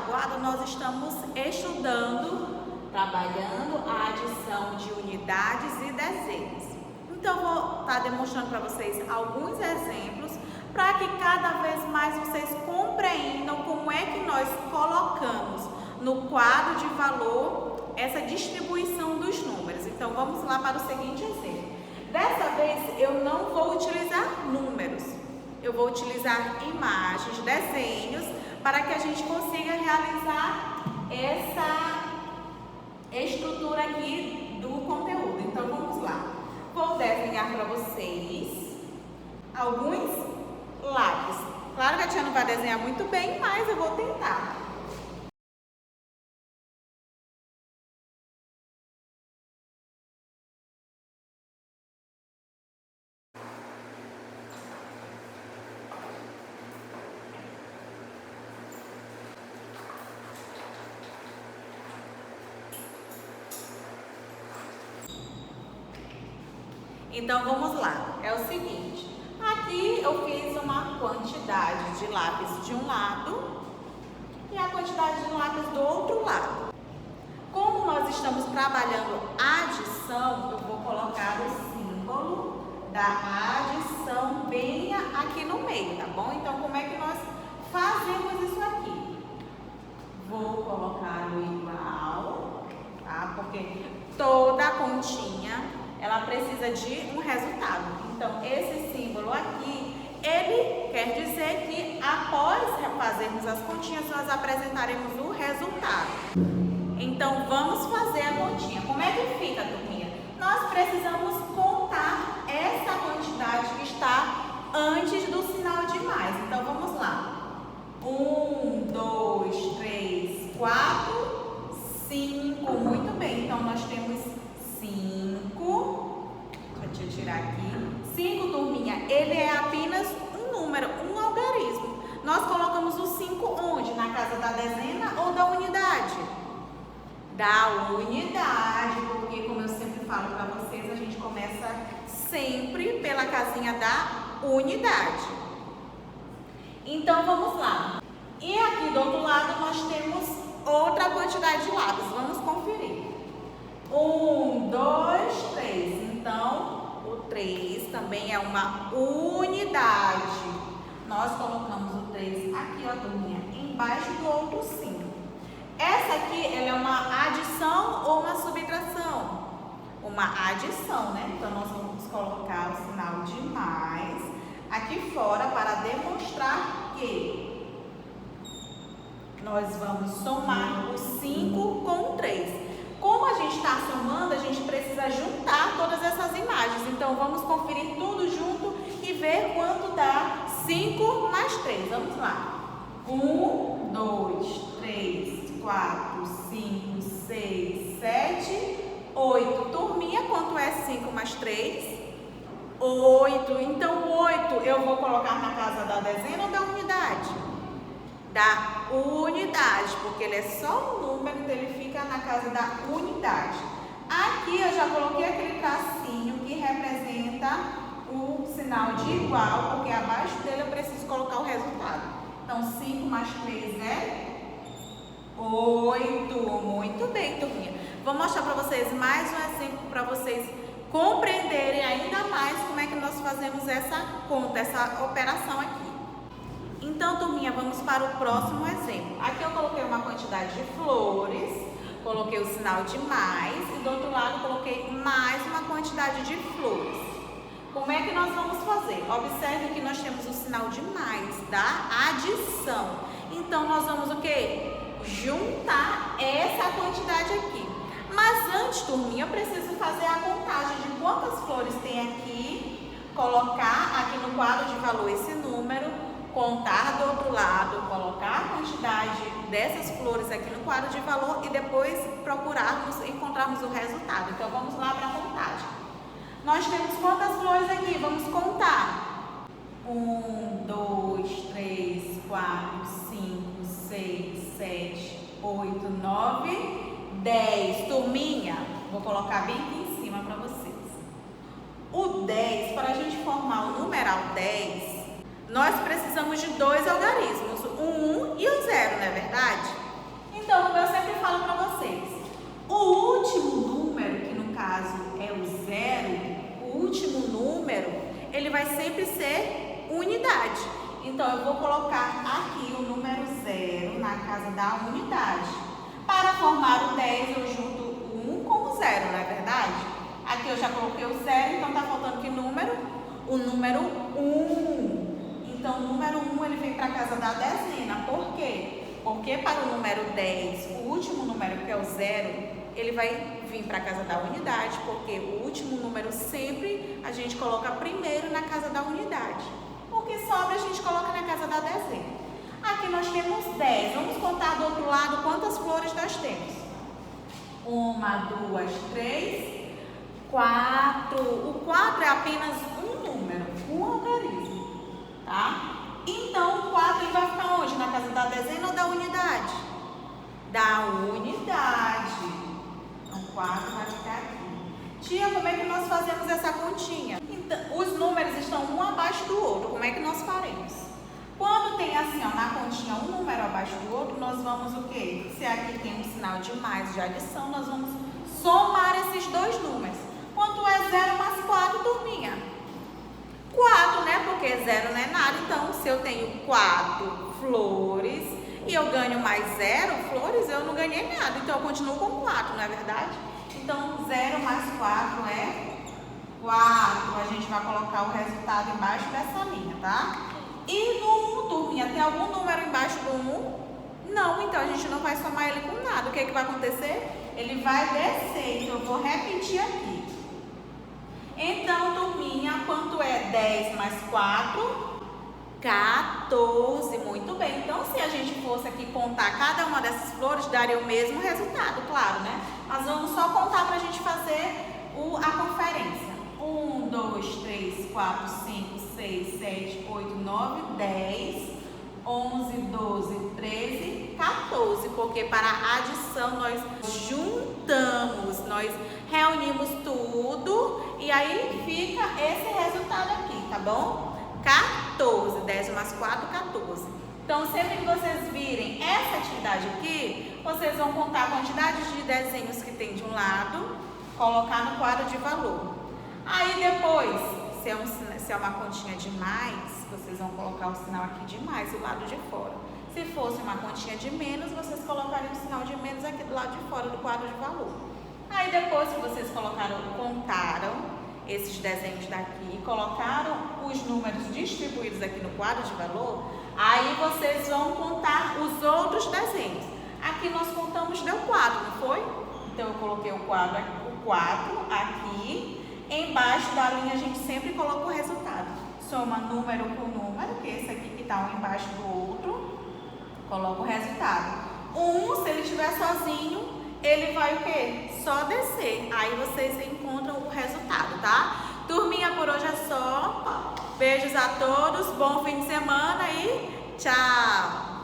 retaguarda, nós estamos estudando, trabalhando a adição de unidades e dezenas. Então, vou estar demonstrando para vocês alguns exemplos para que cada vez mais vocês compreendam como é que nós colocamos no quadro de valor essa distribuição dos números. Então, vamos lá para o seguinte exemplo. Dessa vez, eu não vou utilizar números, eu vou utilizar imagens, desenhos, para que a gente consiga realizar essa estrutura aqui do conteúdo. Então, vamos lá. Vou desenhar para vocês alguns lápis. Claro que a tia não vai desenhar muito bem, mas eu vou tentar. Então, vamos lá. É o seguinte. Aqui eu fiz uma quantidade de lápis de um lado e a quantidade de lápis do outro lado. Como nós estamos trabalhando adição, eu vou colocar o símbolo da adição bem aqui no meio, tá bom? Então, como é que nós fazemos isso aqui? Vou colocar o igual, tá? Porque toda continha ela precisa de um resultado. Então, esse símbolo aqui, ele quer dizer que após fazermos as continhas, nós apresentaremos o resultado. Então, vamos fazer a continha. Como é que fica, turminha? Nós precisamos contar essa quantidade que está antes do sinal de mais. Então, vamos lá. 1, 2, 3, 4, 5. Muito bem. Então, nós temos 5, deixa eu tirar aqui, 5, turminha, ele é apenas um número, um algarismo. Nós colocamos o 5 onde? Na casa da dezena ou da unidade? Da unidade, porque como eu sempre falo para vocês, a gente começa sempre pela casinha da unidade. Então, vamos lá. E aqui do outro lado nós temos outra quantidade de lápis, vamos conferir. 1, 2, 3. Então, o 3 também é uma unidade. Nós colocamos o 3 aqui, ó, turminha, embaixo do outro 5. Essa aqui, ela é uma adição ou uma subtração? Uma adição, né? Então, nós vamos colocar o sinal de mais aqui fora para demonstrar que nós vamos somar o 5 com o 3. Como a gente está somando, a gente precisa juntar todas essas imagens. Então, vamos conferir tudo junto e ver quanto dá 5 mais 3. Vamos lá. 1, 2, 3, 4, 5, 6, 7, 8. Turminha, quanto é 5 mais 3? 8. Então, 8 eu vou colocar na casa da dezena ou da unidade? Da unidade, porque ele é só um número, então ele fica na casa da unidade. Aqui eu já coloquei aquele tracinho que representa o sinal de igual, porque abaixo dele eu preciso colocar o resultado. Então, 5 mais 3 é 8. Muito bem, turminha. Vou mostrar para vocês mais um exemplo para vocês compreenderem ainda mais como é que nós fazemos essa conta, essa operação aqui. Então, turminha, vamos para o próximo exemplo. Aqui eu coloquei uma quantidade de flores, coloquei o sinal de mais e do outro lado coloquei mais uma quantidade de flores. Como é que nós vamos fazer? Observe que nós temos o sinal de mais, da adição. Então, nós vamos o quê? Juntar essa quantidade aqui. Mas antes, turminha, eu preciso fazer a contagem de quantas flores tem aqui, colocar aqui no quadro de valor esse número, contar do outro lado, colocar a quantidade dessas flores aqui no quadro de valor e depois encontrarmos o resultado. Então, vamos lá para a contagem. Nós temos quantas flores aqui? Vamos contar. 1, 2, 3, 4, 5, 6, 7, 8, 9, 10. Turminha, vou colocar bem aqui em cima para vocês. O 10, para a gente formar o numeral 10, nós precisamos de dois algarismos, o 1 e o 0, não é verdade? Então, eu vou colocar aqui o número 0 na casa da unidade. Para formar o 10, eu junto o 1 com o 0, não é verdade? Aqui eu já coloquei o 0, então tá faltando que número? O número 1. Então, o número 1 ele vem para a casa da dezena. Por quê? Porque para o número 10, o último número, que é o 0, ele vai vir para a casa da unidade, porque o último número sempre a gente coloca primeiro na casa da unidade. O que sobra a gente coloca na casa da dezena. Aqui nós temos 10. Vamos contar do outro lado quantas flores nós temos. 1, 2, 3, 4. O 4 é apenas um número, um algarismo, tá? Então, o 4 ele vai ficar onde? Na casa da dezena ou da unidade? Da unidade. Então, 4 vai ficar aqui. Tia, como é que nós fazemos essa continha? Então, os números estão um abaixo do outro. Como é que nós faremos? Quando tem assim, ó, na continha um número abaixo do outro, nós vamos o quê? Se aqui tem um sinal de mais de adição, nós vamos somar esses dois números. Quanto é 0 mais 4, turminha? 4, né? Porque 0 não é nada. Então, se eu tenho 4 flores e eu ganho mais 0 flores, eu não ganhei nada. Então, eu continuo com 4, não é verdade? Então, 0 mais 4 é 4. A gente vai colocar o resultado embaixo dessa linha, tá? E no 1, turminha, tem algum número embaixo do 1? Não, então a gente não vai somar ele com nada. O que é que vai acontecer? Ele vai descer. Então, eu vou repetir aqui. Então, turminha, quanto é 10 mais 4? 14. Muito bem. Então, se a gente fosse aqui contar cada uma dessas flores, daria o mesmo resultado, claro, né? Mas vamos só contar para a gente fazer a conferência. 1, 2, 3, 4, 5, 6, 7, 8, 9, 10, 11, 12, 13, 14. Porque para a adição nós juntamos, nós reunimos tudo e aí fica esse resultado aqui, tá bom? 14, 10 mais 4, 14. Então, sempre que vocês virem essa atividade aqui, vocês vão contar a quantidade de desenhos que tem de um lado, colocar no quadro de valor. Aí depois, se é uma continha de mais, vocês vão colocar o sinal aqui de mais do lado de fora. Se fosse uma continha de menos, vocês colocariam o sinal de menos aqui do lado de fora do quadro de valor. Aí depois que vocês contaram esses desenhos daqui, colocaram os números distribuídos aqui no quadro de valor, aí vocês vão contar os outros desenhos. Aqui nós contamos, deu 4, não foi? Então eu coloquei o 4 aqui. Embaixo da linha a gente sempre coloca o resultado. Soma número com número, que é esse aqui que está um embaixo do outro. Coloca o resultado. Se ele estiver sozinho, ele vai o quê? Só descer. Aí vocês encontram o resultado, tá? Turminha, por hoje é só. Beijos a todos, bom fim de semana e tchau!